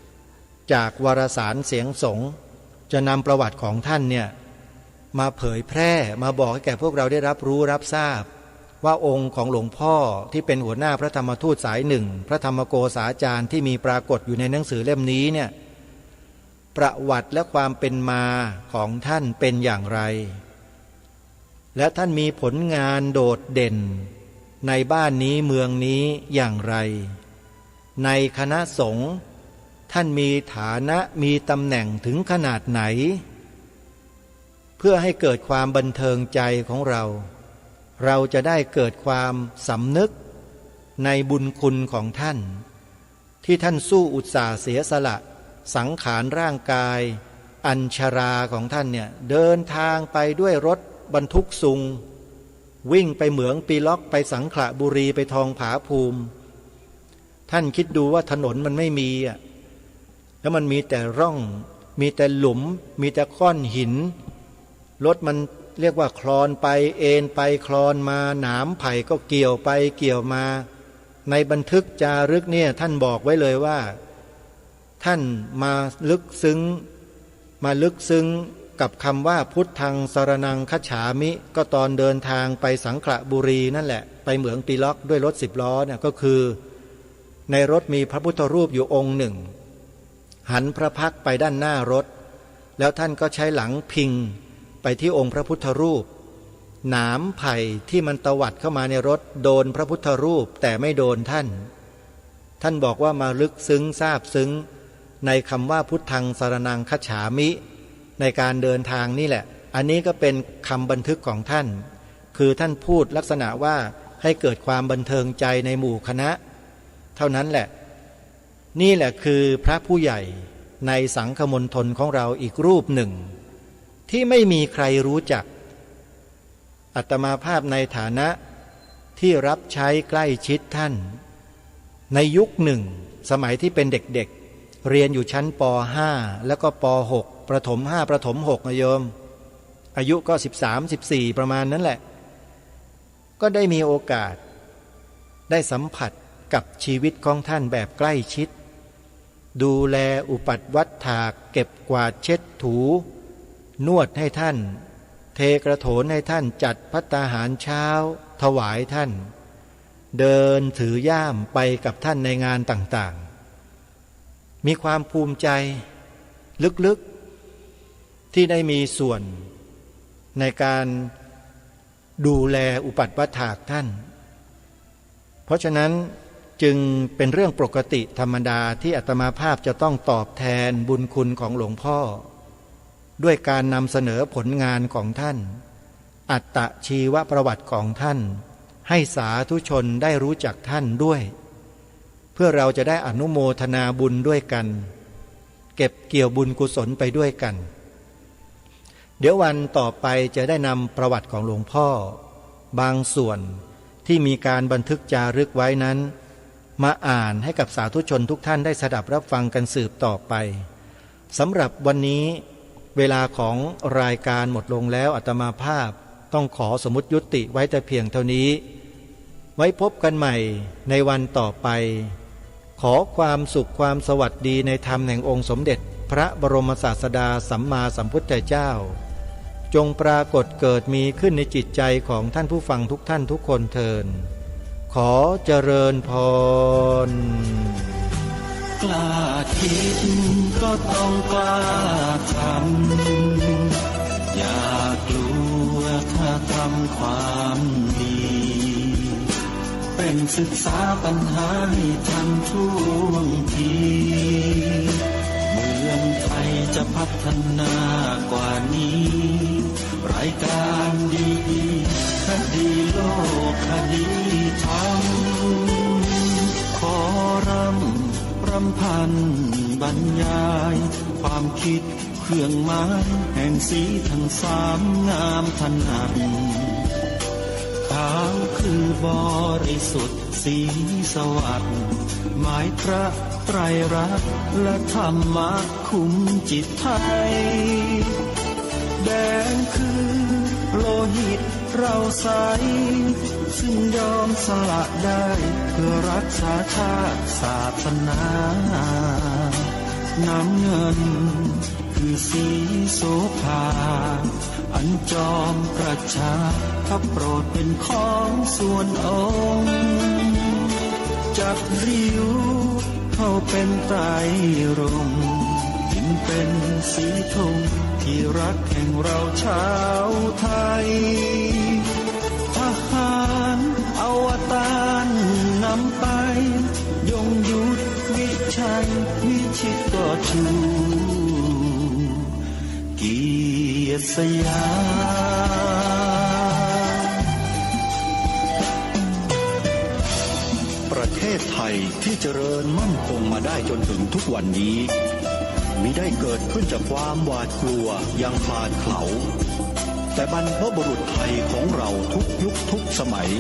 1จากวารสารเสียงสงฆ์จะนำประวัติของท่านเนี่ยมาเผยแพร่มาบอกให้แก่พวกเราได้รับรู้รับทราบว่าองค์ของหลวงพ่อที่เป็นหัวหน้าพระธรรมทูตสาย1พระธรรมโกษาจารย์ที่มีปรากฏอยู่ในหนังสือเล่มนี้เนี่ยประวัติและความเป็นมาของท่านเป็นอย่างไรและท่านมีผลงานโดดเด่นในบ้านนี้เมืองนี้อย่างไรในคณะสงฆ์ท่านมีฐานะมีตำแหน่งถึงขนาดไหนเพื่อให้เกิดความบันเทิงใจของเราจะได้เกิดความสำนึกในบุญคุณของท่านที่ท่านสู้อุตสาห์เสียสละสังขารร่างกายอัญชราของท่านเนี่ยเดินทางไปด้วยรถบรรทุกซุงวิ่งไปเหมืองปีล็อกไปสังขละบุรีไปทองผาภูมิท่านคิดดูว่าถนนมันไม่มีแล้วมันมีแต่ร่องมีแต่หลุมมีแต่ก้อนหินรถมันเรียกว่าคลอนไปเอ็นไปคลอนมาหนามไผ่ก็เกี่ยวไปเกี่ยวมาในบันทึกจารึกเนี่ยท่านบอกไว้เลยว่าท่านมาลึกซึ้งกับคำว่าพุทธังสรณังคัจฉามิก็ตอนเดินทางไปสังขละบุรีนั่นแหละไปเหมืองปีล็อกด้วยรถ10 ล้อเนี่ยก็คือในรถมีพระพุทธรูปอยู่องค์หนึ่งหันพระพักตร์ไปด้านหน้ารถแล้วท่านก็ใช้หลังพิงไปที่องค์พระพุทธรูปหนามไผ่ที่มันตวัดเข้ามาในรถโดนพระพุทธรูปแต่ไม่โดนท่านบอกว่ามาลึกซึ้งซาบซึ้งในคำว่าพุทธังสรณังคัจฉามิในการเดินทางนี่แหละอันนี้ก็เป็นคำบันทึกของท่านคือท่านพูดลักษณะว่าให้เกิดความบันเทิงใจในหมู่คณะเท่านั้นแหละนี่แหละคือพระผู้ใหญ่ในสังฆมณฑลของเราอีกรูปหนึ่งที่ไม่มีใครรู้จักอาตมาภาพในฐานะที่รับใช้ใกล้ชิดท่านในยุคหนึ่งสมัยที่เป็นเด็กๆเรียนอยู่ชั้นป .5 แล้วก็ป .6 ประถม5ประถม6นะโยมอายุก็13 14ประมาณนั้นแหละก็ได้มีโอกาสได้สัมผัสกับชีวิตของท่านแบบใกล้ชิดดูแลอุปัฏวัฏฐากเก็บกวาดเช็ดถูนวดให้ท่านเทกระโถนให้ท่านจัดภัตตาหารเช้าถวายท่านเดินถือย่ามไปกับท่านในงานต่างๆมีความภูมิใจลึกๆที่ได้มีส่วนในการดูแลอุปัฏวัฏฐากท่านเพราะฉะนั้นจึงเป็นเรื่องปกติธรรมดาที่อาตมาภาพจะต้องตอบแทนบุญคุณของหลวงพ่อด้วยการนำเสนอผลงานของท่านอัตตชีวประวัติของท่านให้สาธุชนได้รู้จักท่านด้วยเพื่อเราจะได้อนุโมทนาบุญด้วยกันเก็บเกี่ยวบุญกุศลไปด้วยกันเดี๋ยววันต่อไปจะได้นำประวัติของหลวงพ่อบางส่วนที่มีการบันทึกจารึกไว้นั้นมาอ่านให้กับสาธุชนทุกท่านได้สดับรับฟังกันสืบต่อไปสำหรับวันนี้เวลาของรายการหมดลงแล้วอาตมาภาพต้องขอสมมุติยุติไว้แต่เพียงเท่านี้ไว้พบกันใหม่ในวันต่อไปขอความสุขความสวัสดีในธรรมแห่งองค์สมเด็จพระบรมศาสดาสัมมาสัมพุทธเจ้าจงปรากฏเกิดมีขึ้นในจิตใจของท่านผู้ฟังทุกท่านทุกคนเทินขอเจริญพรกล้าคิดก็ต้องกล้าทำอย่ากลัวถ้าทำความดีเป็นศึกษาปัญหาให้ทันท่วงทีเมืองไทยจะพัฒนากว่านี้รายการดีคดีโลกคดีธรรมขอรำพันบรรยายความคิดเครื่องหมายแห่งสีทั้งสามงามถนัดขาวคือบริสุทธิ์สีสวัสดิ์หมายพระไตรรัตน์และธรรมะคุมจิตไทยแดงคือโลหิตเราใสซึ่งยอมสละได้เพื่อรักษาชาติศาสนาน้ำเงินคือสีโสภาอันจอมประชาพระโปรดเป็นของส่วนองค์จับริ้วเข้าเป็นไตรรงค์จึงเป็นสีธงที่รักแห่งเราชาวไทยทหารอวตารนำไปยงยุทธวิชัยวิชิตก็ชูเกียรติสยามประเทศไทยที่เจริญมั่นคงมาได้จนถึงทุกวันนี้มิได้เกิดขึ้นจากความหวาดกลัวอย่างคลาดเขลาแต่บรรพบุรุษไทยของเราทุกยุคทุกสมัย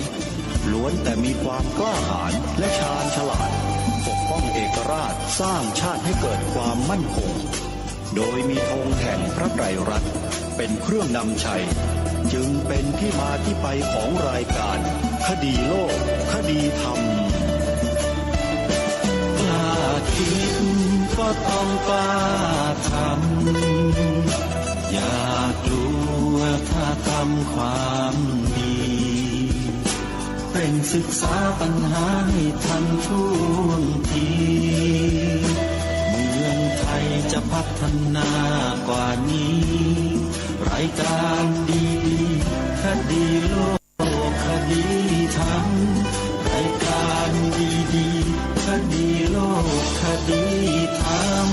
ล้วนแต่มีความกล้าหาญและชาญฉลาดปกป้องเอกราชสร้างชาติให้เกิดความมั่นคงโดยมีธงแห่งพระไตรรัตน์เป็นเครื่องนำชัยจึงเป็นที่มาที่ไปของรายการคดีโลกคดีธรรมกล้าคิดก็ต้องกล้าทำอย่ากลัวถ้าทำความดีเป็นศึกษาปัญหาให้ทันท่วงทีเมืองไทยจะพัฒนากว่านี้รายการดีคดีโลกคดีธรรมรายการดีคดีโลกคดีธรรม